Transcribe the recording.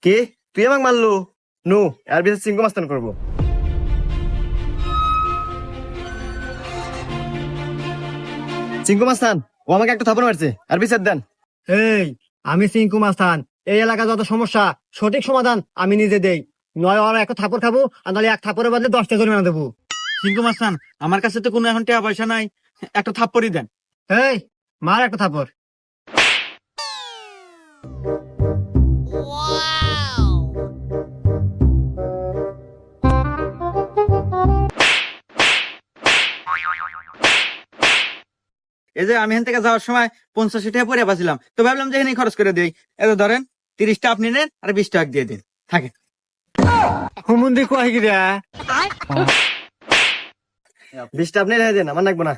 কে তুই আমাকে মারলু? নু এর বিশে চিঙ্কু মাস্তান করবো। চিঙ্কু মাস্তান ও আমাকে একটা থাপড় মারছে, আর বিচার দেন। এই, আমি সিংকু মাস্তান। এই এলাকা যত সমস্যা সঠিক সমাধান আমি নিজে দেই। নয় ওর একটা থাপড় খাবো, আর নাহলে এক থাপড়ের বদলে 10টা জরিমানা দেবো। সিংকু মাস্তান, আমার কাছে তো কোনো এখন টাকা পয়সা নাই, একটা থাপ্পড়ই দেন। এই, মার একটা থাপড়। এই যে আমি এখান থেকে যাওয়ার সময় 50 টাকা পরে বাঁচিলাম, তো ভাবলাম যে এখানে খরচ করে দিই। এত ধরেন 30 টাকা আপনি নেন আর 20 টাকা দিয়ে দিন, থাকে। হুমুন্দি কয় কি রে? 20টা আপনি রেখে দেন, আমার লাগবো না।